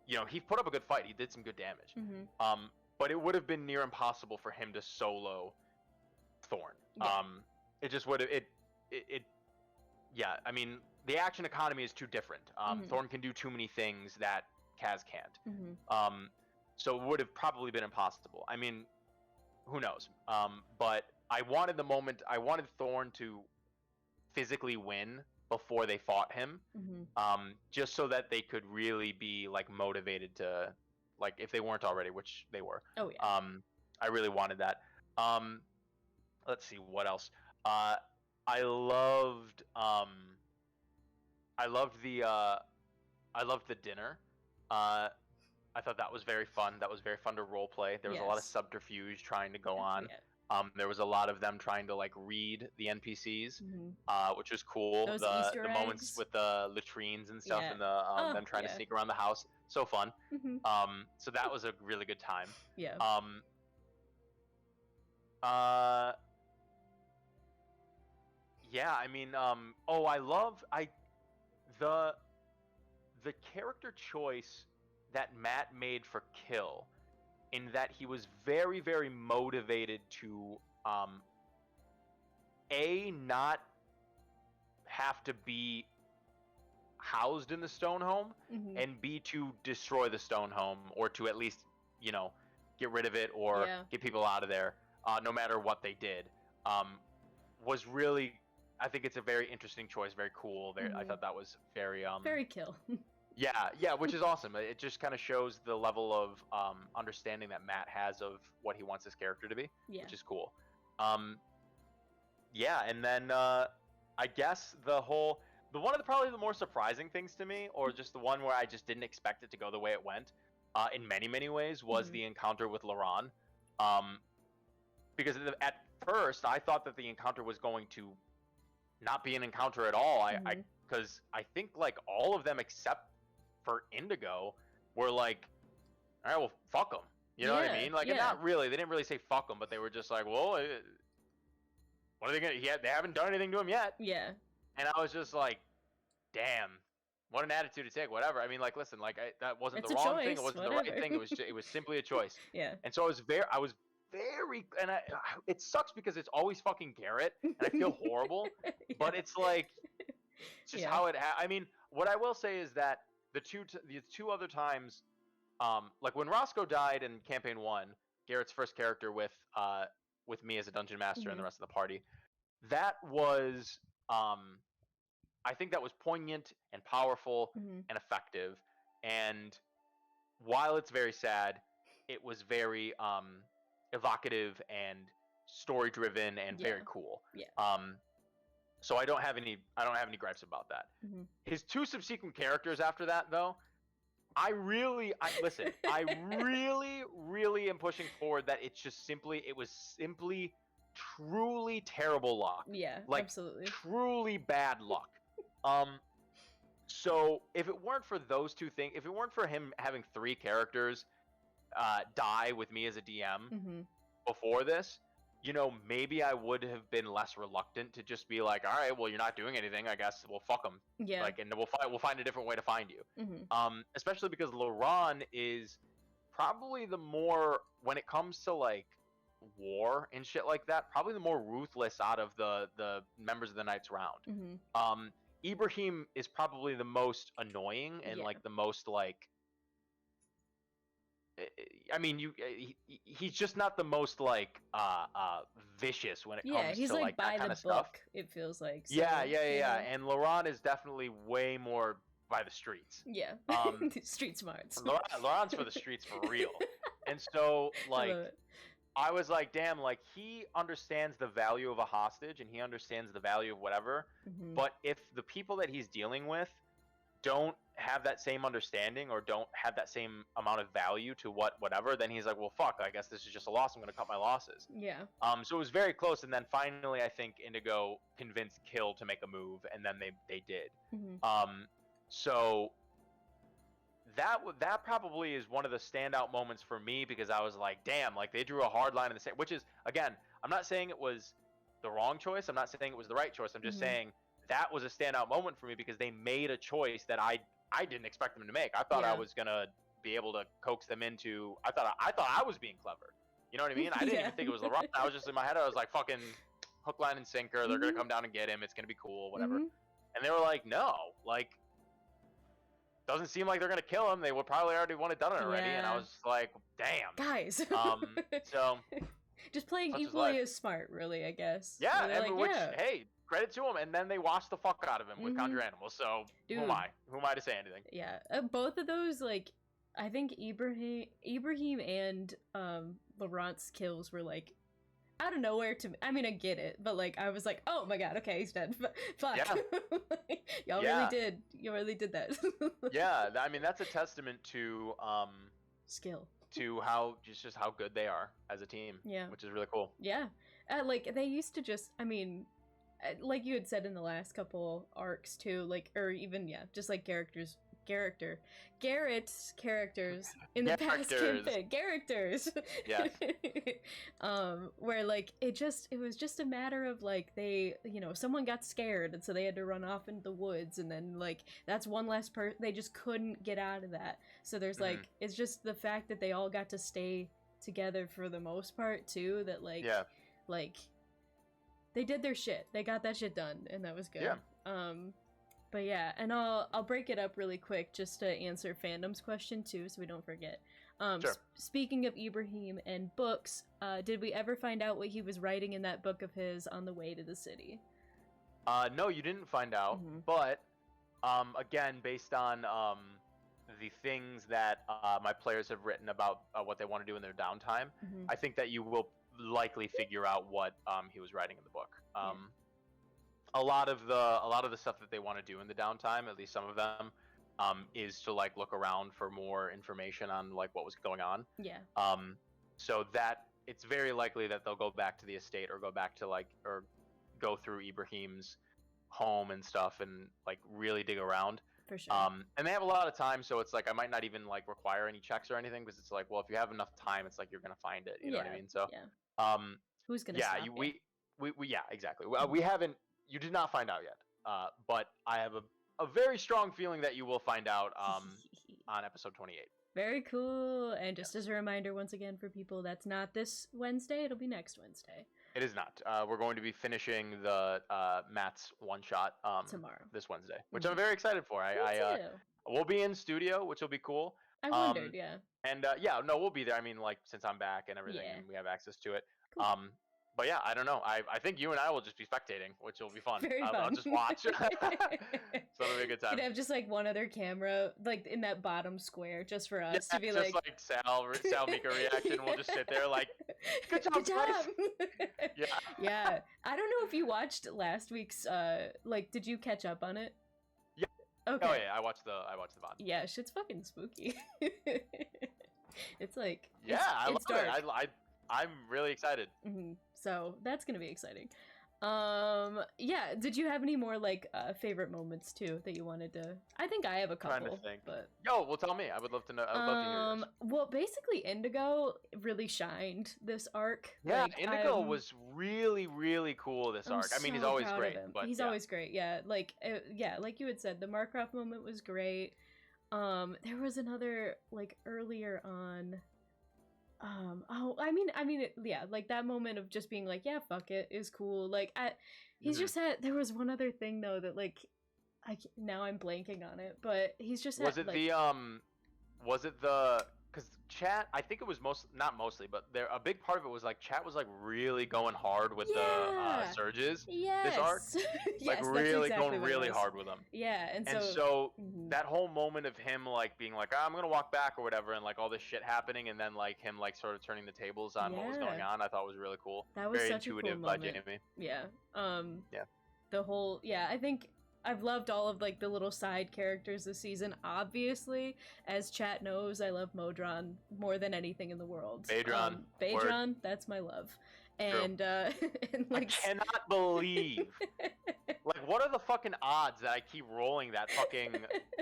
you know, he put up a good fight. He did some good damage. But it would have been near impossible for him to solo Thorn. Yeah. It just would it yeah. I mean, the action economy is too different. Mhm. Thorn can do too many things that Kaz can't. Mhm. So it would have probably been impossible. I mean, who knows? But I wanted Thorn to physically win before they fought him, Mhm. just so that they could really be like motivated to, like, if they weren't already, which they were. Oh yeah. I really wanted that. Um, let's see what else. Uh, I loved I loved the I loved the dinner. Uh, I thought that was very fun. That was very fun to role play. There was a lot of Yes. subterfuge trying to go Oh on. yeah. There was a lot of them trying to like read the NPCs, Mhm. which was cool. Those The Easter moments eggs. with the latrines and stuff, Yeah. and the Oh them trying to yeah. sneak around the house, so fun. Mhm. So that was a really good time. Yeah. Um, uh, yeah, I mean, oh, the the character choice that Matt made for Kill, in that he was very, very motivated to not have to be housed in the stone home, Mhm. and B, to destroy the stone home, or to at least, you know, get rid of it or Yeah. get people out of there, no matter what they did, was really, I think it's a very interesting choice, very cool. I Mhm. thought that was very Very Kill. yeah, which is awesome. It just kind of shows the level of understanding that Matt has of what he wants his character to be, Yeah. which is cool. Um, yeah, and then I guess one of the probably the more surprising things to me, or just the one where I just didn't expect it to go the way it went, in many many ways, was Mhm. the encounter with Laurent. Um, because at first I thought that the encounter was going to not be an encounter at all. Mhm. Because I think like all of them except for Indigo were like, all right, well, fuck them. You know what I Yeah. mean? Like, and Yeah. not really. They didn't really say fuck them, but they were just like, well, what are they gonna? They haven't done anything to him yet. Yeah. And I was just like, damn, what an attitude to take. Whatever. I mean, like, listen, like, that wasn't It's the a wrong thing. It choice. wasn't the right Whatever. thing. It was simply a choice. Yeah. And so I was very, and it sucks because it's always fucking Garrett, and I feel horrible. Yeah. But it's like, it's just Yeah. how I mean, what I will say is that the two other times, like when Roscoe died in campaign 1, Garrett's first character with me as a dungeon master and the Mhm. rest of the party, that was I think that was poignant and powerful Mhm. and effective. And while it's very sad, it was very evocative and story driven and very Yeah. cool. Yeah. So I don't have any gripes about that. Mhm. His two subsequent characters after that, though, I listen. I really, really am pushing forward that it was simply truly terrible luck, Yeah. like Absolutely. truly bad luck. Um, so if it weren't for those two things, if it weren't for him having 3 characters die with me as a DM Mhm. before this, maybe I would have been less reluctant to just be like, all right, well, you're not doing anything. I guess we'll fuck them. Yeah. Like, and we'll find a different way to find you. Mhm. Especially because Laurent is probably the more, when it comes to like war and shit like that, probably the more ruthless out of the members of the Knights Round. Mhm. Ibrahim is probably the most annoying and Yeah. like the most like, I mean, he's just not the most like vicious when it Yeah. comes He's to like like that by kind the of stuff. book, it feels like. Yeah, So, yeah, yeah, yeah. yeah. And Laurent is definitely way more by the streets. Yeah. Um, Street smarts. Laurent's for the streets for real. And so I like love it. I was like, damn, like he understands the value of a hostage and he understands the value of whatever. Mhm. But if the people that he's dealing with don't have that same understanding or don't have that same amount of value to whatever, then he's like, well, fuck, I guess this is just a loss. I'm going to cut my losses. Yeah. So it was very close. And then finally, I think Indigo convinced Kill to make a move, and then they did. Mhm. So that probably is one of the standout moments for me, because I was like, damn, like they drew a hard line in the sand, which is, again, I'm not saying it was the wrong choice. I'm not saying it was the right choice. I'm just Mhm. saying that was a standout moment for me because they made a choice that I didn't expect them to make. I thought I Yeah. was gonna be able to coax them into. I thought I was being clever. You know what I mean? I didn't even think it was LeBron. I was just in my head. I was like, fucking hook, line, and sinker. They're gonna come down and get him. It's gonna be cool, whatever. And they were like, no, like, doesn't seem like they're gonna kill him. They would probably already want it done already. And I was just like, damn, guys. So just playing equally as smart, really, I guess. Yeah, and like, which, hey, credit to him. And then they washed the fuck out of him with Conjure Animals. So Dude. Who am I to say anything? Yeah, both of those, like, I think Ibrahim and Laurent's kills were like out of nowhere to me. I mean, I get it, but like I was like, oh my god, okay, he's dead. Fuck. Yeah. Y'all really did. You really did that. Yeah, I mean that's a testament to skill. To how just how good they are as a team. Yeah. Which is really cool. Yeah. Like they used to just, I mean, like you had said in the last couple arcs too, like, or even just like Garrett's characters in the past campaign. Characters. Yes. Where like it was just a matter of like they, someone got scared and so they had to run off into the woods, and then like that's one less they just couldn't get out of that. So there's like it's just the fact that they all got to stay together for the most part too, that like like they did their shit. They got that shit done, and that was good. Yeah. But yeah, and I'll break it up really quick just to answer Fandom's question too, so we don't forget. Sure. Speaking of Ibrahim and books, did we ever find out what he was writing in that book of his on the way to the city? No, you didn't find out. But again, based on the things that my players have written about what they want to do in their downtime, I think that you will likely figure out what he was writing in the book. A lot of the stuff that they want to do in the downtime, at least some of them, is to like look around for more information on like what was going on. Yeah. So that it's very likely that they'll go back to the estate or go back to like or go through Ibrahim's home and stuff and like really dig around. For sure. And they have a lot of time, so it's like I might not even like require any checks or anything, because it's like, well, if you have enough time, it's like you're gonna find it. You know what I mean? So who's gonna stop you? We exactly. We haven't. You did not find out yet, but I have a very strong feeling that you will find out on episode 28. Very cool. And just as a reminder, once again, for people, that's not this Wednesday. It'll be next Wednesday. It is not. We're going to be finishing the Matt's one-shot tomorrow. This Wednesday, which I'm very excited for. We'll be in studio, which will be cool. I wondered, yeah. And we'll be there. I mean, like, since I'm back and everything, and we have access to it. Cool. But yeah, I don't know. I think you and I will just be spectating, which will be fun. Very fun. I'll just watch. So it'll be a good time. You could have just like one other camera, like in that bottom square, just for us to be just like Sal Mika reaction. We'll just sit there like, good job, guys. Yeah. I don't know if you watched last week's. Like, did you catch up on it? Yeah. Okay. Oh yeah, I watched the VOD. Yeah, shit's fucking spooky. It's like I love it. I'm really excited. So that's gonna be exciting. Yeah. Did you have any more like favorite moments too that you wanted to? I think I have a couple. Trying to think. But well, tell me. I would love to know. I would love to hear yours. Well, basically, Indigo really shined this arc. Yeah, like, Indigo was really, really cool this arc. I mean, he's always great. But he's always great. Yeah, like like you had said, the Markov moment was great. There was another like earlier on. Like that moment of just being like, yeah, fuck it, is cool. Like, he's just had. There was one other thing though that like, now I'm blanking on it, but he's just. Was it the because chat? I think it was not mostly, but a big part of it was like chat was like really going hard with the surges. Yes. This arc, like really going really hard with them. Yeah, and so that whole moment of him like being like, I'm gonna walk back or whatever, and like all this shit happening, and then like him like sort of turning the tables on what was going on, I thought was really cool. That was very such intuitive a cool moment. by Jamie. Yeah. Yeah. The whole I think I've loved all of like the little side characters this season. Obviously, as chat knows, I love Modron more than anything in the world. Badron, that's my love. And and like I cannot believe like what are the fucking odds that I keep rolling that fucking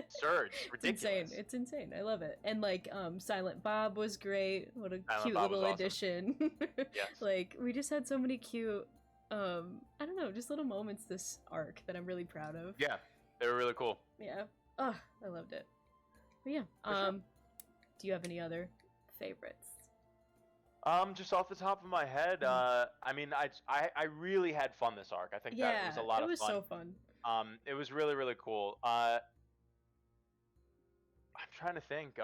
surge? It's ridiculous. It's insane. I love it. And like Silent Bob was great. What a cute little addition. Yes. Like we just had so many cute I don't know, just little moments this arc that I'm really proud of. Yeah, they were really cool. Yeah. Oh, I loved it. But yeah. Sure. Do you have any other favorites? Just off the top of my head, I mean, I really had fun this arc. I think that it was a Yeah, lot it of was fun. so fun. It was really, really cool. I'm trying to think.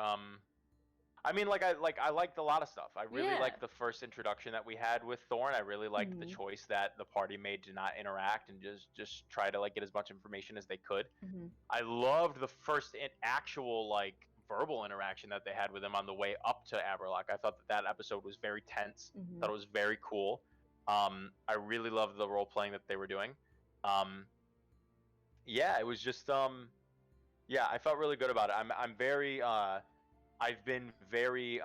I mean, I liked a lot of stuff. I really Yeah. liked the first introduction that we had with Thorn. I really liked the Mhm. choice that the party made to not interact and just try to like get as much information as they could. Mhm. I loved the first actual like verbal interaction that they had with him on the way up to ABERL-ARC. I thought that episode was very tense. Mhm. Thought it was very cool. I really loved the role playing that they were doing. Yeah, it was just yeah, I felt really good about it. I'm very I've been very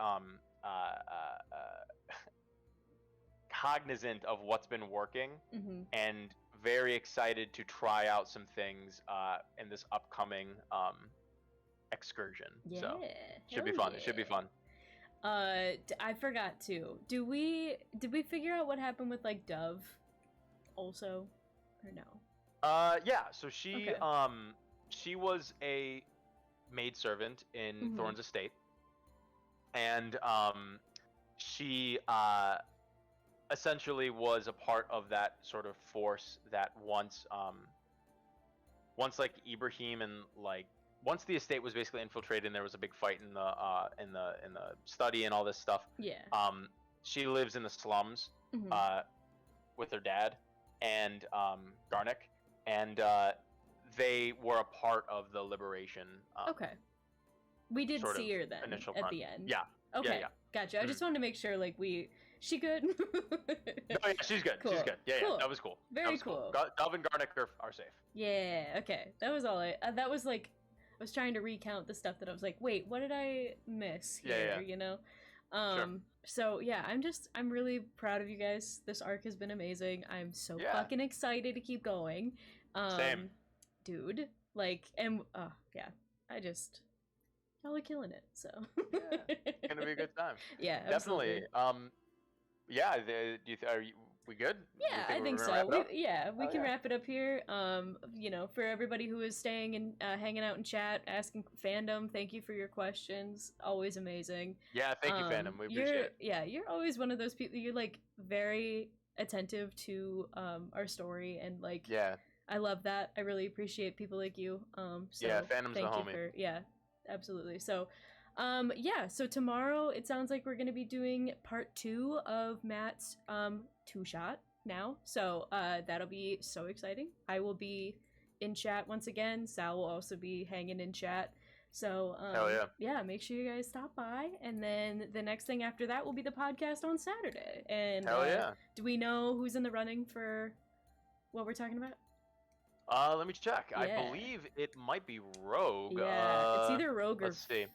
cognizant of what's been working Mhm. and very excited to try out some things in this upcoming excursion. Yeah. So should Hell be fun. yeah. It should be fun. I forgot to. Did we figure out what happened with like Dove also or no? Yeah, so Okay. she was a maidservant in Mhm. Thorn's estate, and she essentially was a part of that sort of force that once like Ibrahim and like once the estate was basically infiltrated and there was a big fight in the study and all this stuff. Yeah. She lives in the slums Mhm. with her dad and Garnick, and they were a part of the liberation. Okay. We did Sort of see her then initial at front. the end. Yeah. Okay. Yeah. Gotcha. I just wanted to make sure like she good. No, yeah, she's good. Cool. She's good. Yeah, Cool. yeah, that was cool. Very that was cool. Dove and Garnick are safe. Yeah, okay. That was all that was like I was trying to recount the stuff that I was like, wait, what did I miss here, Yeah. you know? Sure. So yeah, I'm really proud of you guys. This arc has been amazing. I'm so Yeah. fucking excited to keep going. Same. Dude, like and yeah, y'all are killing it. So Yeah, it's gonna be a good time. yeah, Definitely. absolutely. Yeah. We good? Yeah, We I we're think gonna so. wrap it up? We Oh, can yeah. wrap it up here. You know, for everybody who is staying and hanging out in chat, asking fandom, thank you for your questions. Always amazing. Yeah. Thank you, fandom. We appreciate it. You're always one of those people. You're like very attentive to our story, and like Yeah. I love that. I really appreciate people like you. So Yeah. Fandom's the thank you homie. for absolutely. So yeah, so tomorrow it sounds like we're gonna be doing part 2 of Matt's two-shot now. So that'll be so exciting. I will be in chat once again. Sal will also be hanging in chat. So Hell yeah. yeah, make sure you guys stop by, and then the next thing after that will be the podcast on Saturday. And Hell yeah. do we know who's in the running for what we're talking about? Let me check. I believe it might be Rogue. Yeah, it's either Rogue or let's see.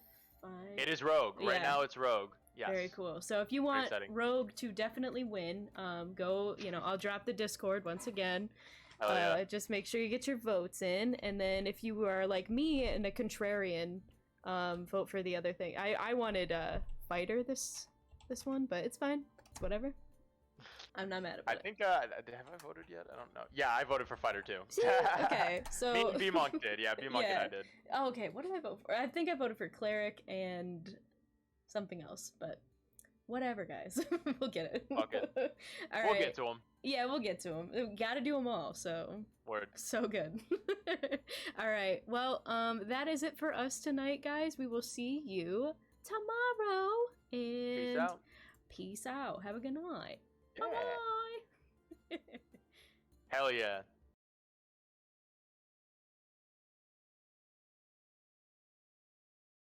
Fight. It is Rogue. Right Yeah. now it's Rogue. Yes. Very cool. So if you want exciting. Rogue to definitely win, go, I'll drop the Discord once again. Hell yeah. Just make sure you get your votes in, and then if you are like me and a contrarian, vote for the other thing. I wanted Fighter this one, but it's fine. It's whatever. I'm not mad about it. I think have I voted yet? I don't know. Yeah, I voted for Fighter too. See? Okay, so B Monk did. Yeah, B Monk and I did. Oh, okay, what did I vote for? I think I voted for Cleric and something else, but whatever, guys. We'll get it. Fuck it. All We'll right. get to him. Yeah, we'll get to them. Gotta do them all, so. Word. So good. All right. Well, that is it for us tonight, guys. We will see you tomorrow. And Peace out. Peace out. Have a good night. Yeah. Bye. Hell yeah.